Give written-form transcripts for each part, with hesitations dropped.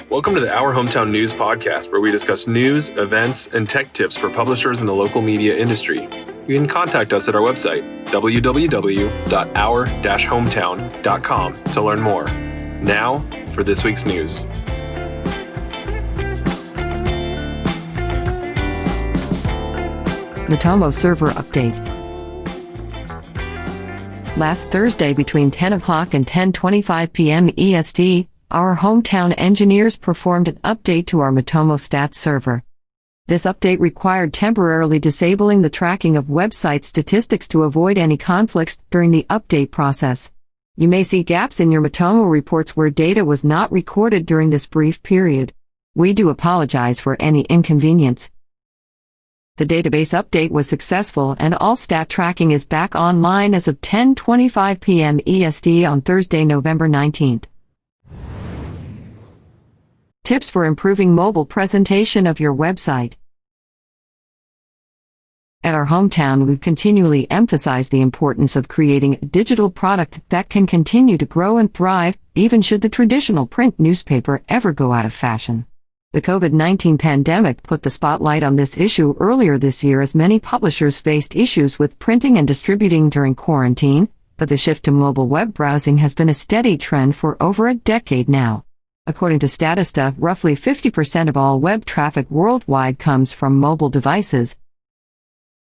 Welcome to the Our Hometown News podcast, where we discuss news, events, and tech tips for publishers in the local media industry. You can contact us at our website, www.our-hometown.com, to learn more. Now, for this week's news. Matomo server update. Last Thursday between 10 o'clock and 10:25 p.m. EST, our hometown engineers performed an update to our Matomo stats server. This update required temporarily disabling the tracking of website statistics to avoid any conflicts during the update process. You may see gaps in your Matomo reports where data was not recorded during this brief period. We do apologize for any inconvenience. The database update was successful and all stat tracking is back online as of 10:25 p.m. EST on Thursday, November 19th. Tips for improving mobile presentation of your website. At our hometown, we've continually emphasized the importance of creating a digital product that can continue to grow and thrive, even should the traditional print newspaper ever go out of fashion. The COVID-19 pandemic put the spotlight on this issue earlier this year as many publishers faced issues with printing and distributing during quarantine, but the shift to mobile web browsing has been a steady trend for over a decade now. According to Statista, roughly 50% of all web traffic worldwide comes from mobile devices.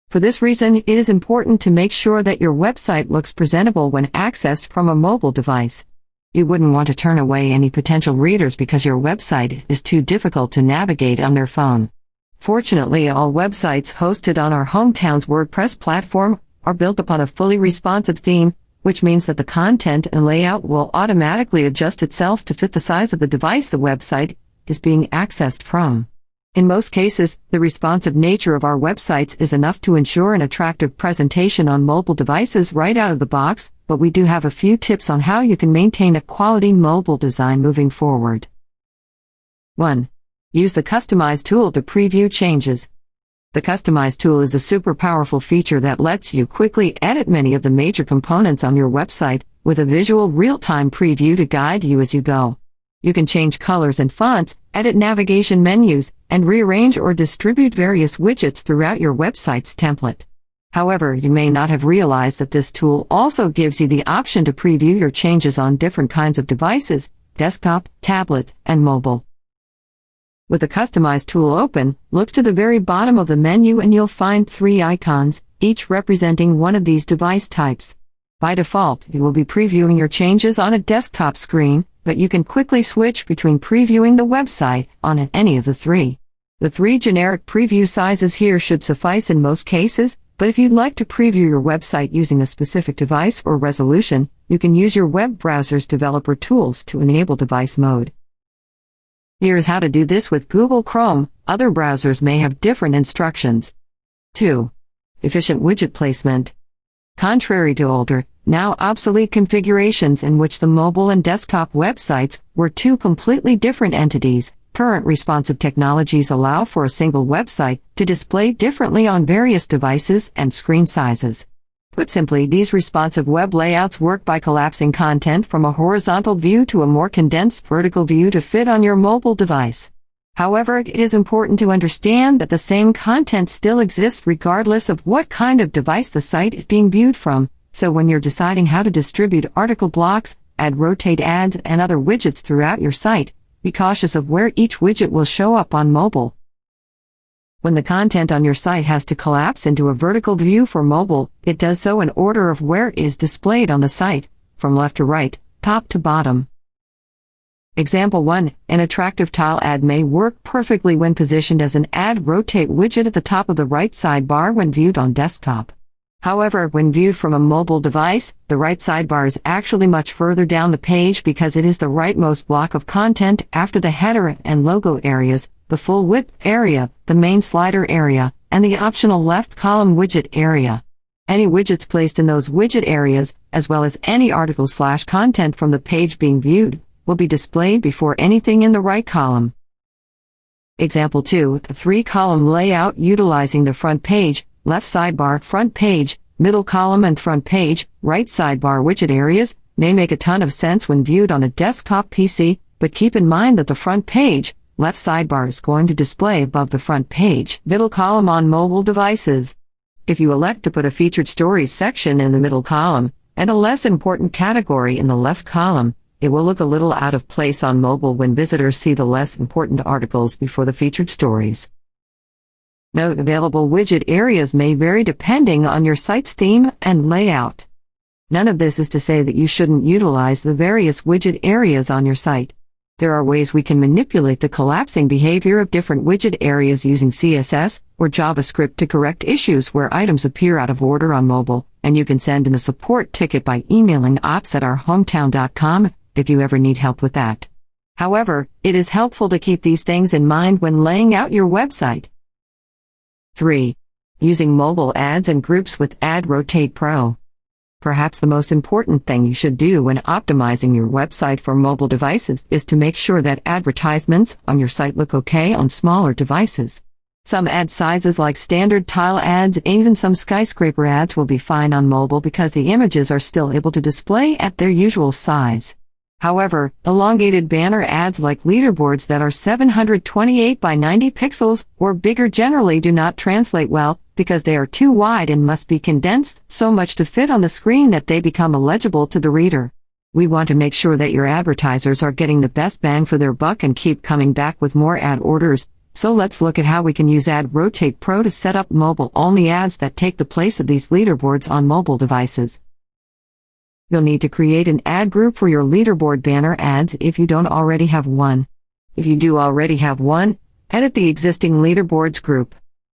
For this reason, it is important to make sure that your website looks presentable when accessed from a mobile device. You wouldn't want to turn away any potential readers because your website is too difficult to navigate on their phone. Fortunately, all websites hosted on our hometown's WordPress platform are built upon a fully responsive theme, which means that the content and layout will automatically adjust itself to fit the size of the device the website is being accessed from. In most cases, the responsive nature of our websites is enough to ensure an attractive presentation on mobile devices right out of the box, but we do have a few tips on how you can maintain a quality mobile design moving forward. 1. Use the Customize tool to preview changes. The Customize tool is a super powerful feature that lets you quickly edit many of the major components on your website, with a visual real-time preview to guide you as you go. You can change colors and fonts, edit navigation menus, and rearrange or distribute various widgets throughout your website's template. However, you may not have realized that this tool also gives you the option to preview your changes on different kinds of devices: desktop, tablet, and mobile. With the Customize tool open, look to the very bottom of the menu and you'll find 3 icons, each representing one of these device types. By default, you will be previewing your changes on a desktop screen, but you can quickly switch between previewing the website on any of the 3. The 3 generic preview sizes here should suffice in most cases, but if you'd like to preview your website using a specific device or resolution, you can use your web browser's developer tools to enable device mode. Here's how to do this with Google Chrome. Other browsers may have different instructions. 2. Efficient widget placement. Contrary to older, now obsolete configurations in which the mobile and desktop websites were 2 completely different entities, current responsive technologies allow for a single website to display differently on various devices and screen sizes. Put simply, these responsive web layouts work by collapsing content from a horizontal view to a more condensed vertical view to fit on your mobile device. However, it is important to understand that the same content still exists regardless of what kind of device the site is being viewed from, so when you're deciding how to distribute article blocks, add rotate ads, and other widgets throughout your site, be cautious of where each widget will show up on mobile. When the content on your site has to collapse into a vertical view for mobile, it does so in order of where it is displayed on the site, from left to right, top to bottom. Example 1. An attractive tile ad may work perfectly when positioned as an Add Rotate widget at the top of the right sidebar when viewed on desktop. However, when viewed from a mobile device, the right sidebar is actually much further down the page because it is the rightmost block of content after the header and logo areas, the full width area, the main slider area, and the optional left column widget area. Any widgets placed in those widget areas, as well as any article/content from the page being viewed, will be displayed before anything in the right column. Example 2. A 3-column layout utilizing the front page, left sidebar, front page, middle column and front page, right sidebar widget areas may make a ton of sense when viewed on a desktop PC, but keep in mind that the front page, left sidebar is going to display above the front page, middle column on mobile devices. If you elect to put a featured stories section in the middle column, and a less important category in the left column, it will look a little out of place on mobile when visitors see the less important articles before the featured stories. Note available widget areas may vary depending on your site's theme and layout. None of this is to say that you shouldn't utilize the various widget areas on your site. There are ways we can manipulate the collapsing behavior of different widget areas using CSS or JavaScript to correct issues where items appear out of order on mobile, and you can send in a support ticket by emailing ops@ourhometown.com if you ever need help with that. However, it is helpful to keep these things in mind when laying out your website. 3. Using mobile ads and groups with Ad Rotate Pro. Perhaps the most important thing you should do when optimizing your website for mobile devices is to make sure that advertisements on your site look okay on smaller devices. Some ad sizes like standard tile ads and even some skyscraper ads will be fine on mobile because the images are still able to display at their usual size. However, elongated banner ads like leaderboards that are 728 by 90 pixels or bigger generally do not translate well because they are too wide and must be condensed so much to fit on the screen that they become illegible to the reader. We want to make sure that your advertisers are getting the best bang for their buck and keep coming back with more ad orders, so let's look at how we can use Ad Rotate Pro to set up mobile-only ads that take the place of these leaderboards on mobile devices. You'll need to create an ad group for your leaderboard banner ads if you don't already have one. If you do already have one, edit the existing leaderboards group.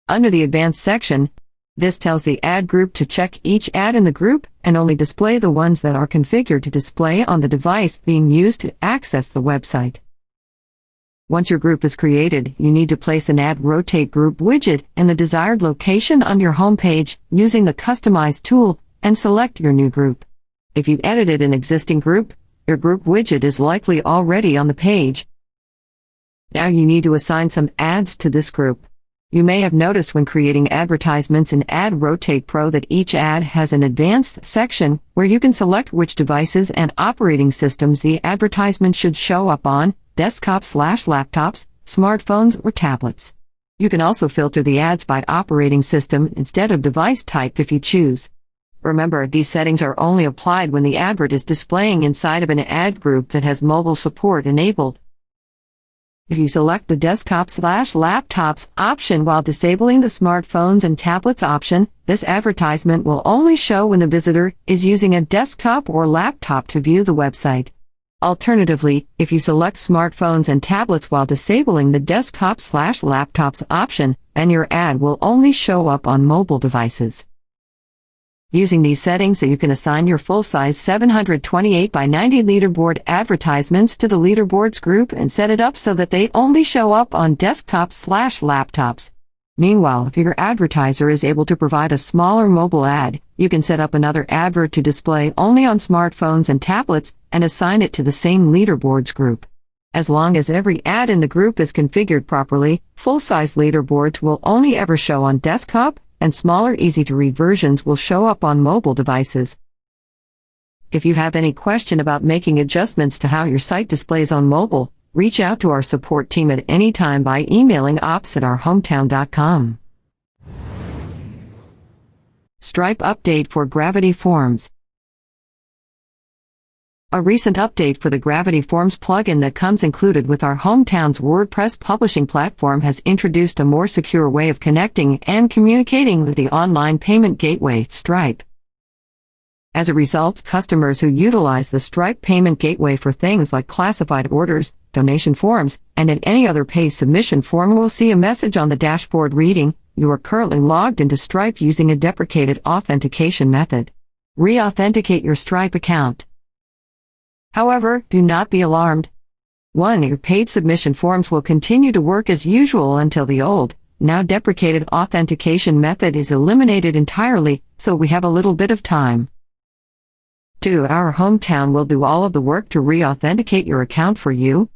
Under the Advanced section, this tells the ad group to check each ad in the group and only display the ones that are configured to display on the device being used to access the website. Once your group is created, you need to place an Ad Rotate Group widget in the desired location on your home page using the Customize tool and select your new group. If you've edited an existing group, your group widget is likely already on the page. Now you need to assign some ads to this group. You may have noticed when creating advertisements in Ad Rotate Pro that each ad has an Advanced section where you can select which devices and operating systems the advertisement should show up on, desktops/laptops, smartphones, or tablets. You can also filter the ads by operating system instead of device type if you choose. Remember, these settings are only applied when the advert is displaying inside of an ad group that has mobile support enabled. If you select the desktops/laptops option while disabling the smartphones and tablets option, this advertisement will only show when the visitor is using a desktop or laptop to view the website. Alternatively, if you select smartphones and tablets while disabling the desktops/laptops option, then your ad will only show up on mobile devices. Using these settings so you can assign your full-size 728 by 90 leaderboard advertisements to the leaderboards group and set it up so that they only show up on desktops/laptops. Meanwhile, if your advertiser is able to provide a smaller mobile ad, you can set up another advert to display only on smartphones and tablets and assign it to the same leaderboards group. As long as every ad in the group is configured properly, full-size leaderboards will only ever show on desktop, and smaller easy-to-read versions will show up on mobile devices. If you have any question about making adjustments to how your site displays on mobile, reach out to our support team at any time by emailing ops@ourhometown.com. Stripe update for Gravity Forms. A recent update for the Gravity Forms plugin that comes included with our hometown's WordPress publishing platform has introduced a more secure way of connecting and communicating with the online payment gateway, Stripe. As a result, customers who utilize the Stripe payment gateway for things like classified orders, donation forms, and any other pay submission form will see a message on the dashboard reading, "You are currently logged into Stripe using a deprecated authentication method. Re-authenticate your Stripe account." However, do not be alarmed. 1. Your paid submission forms will continue to work as usual until the old, now deprecated authentication method is eliminated entirely, so we have a little bit of time. 2. Our hometown will do all of the work to re-authenticate your account for you.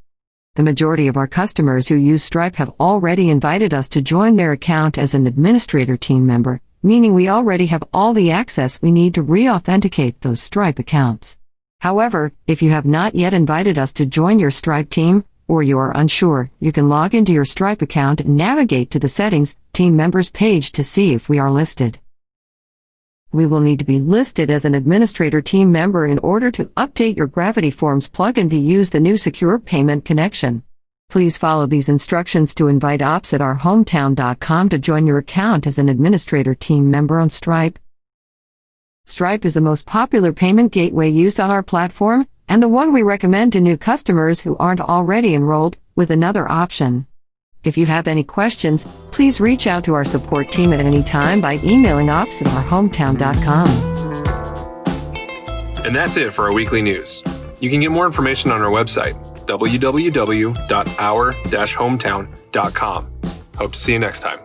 The majority of our customers who use Stripe have already invited us to join their account as an administrator team member, meaning we already have all the access we need to re-authenticate those Stripe accounts. However, if you have not yet invited us to join your Stripe team, or you are unsure, you can log into your Stripe account and navigate to the Settings, Team Members page to see if we are listed. We will need to be listed as an administrator team member in order to update your Gravity Forms plugin to use the new secure payment connection. Please follow these instructions to invite ops at ourhometown.com to join your account as an administrator team member on Stripe. Stripe is the most popular payment gateway used on our platform, and the one we recommend to new customers who aren't already enrolled, with another option. If you have any questions, please reach out to our support team at any time by emailing ops at ourhometown.com. And that's it for our weekly news. You can get more information on our website, www.our-hometown.com. Hope to see you next time.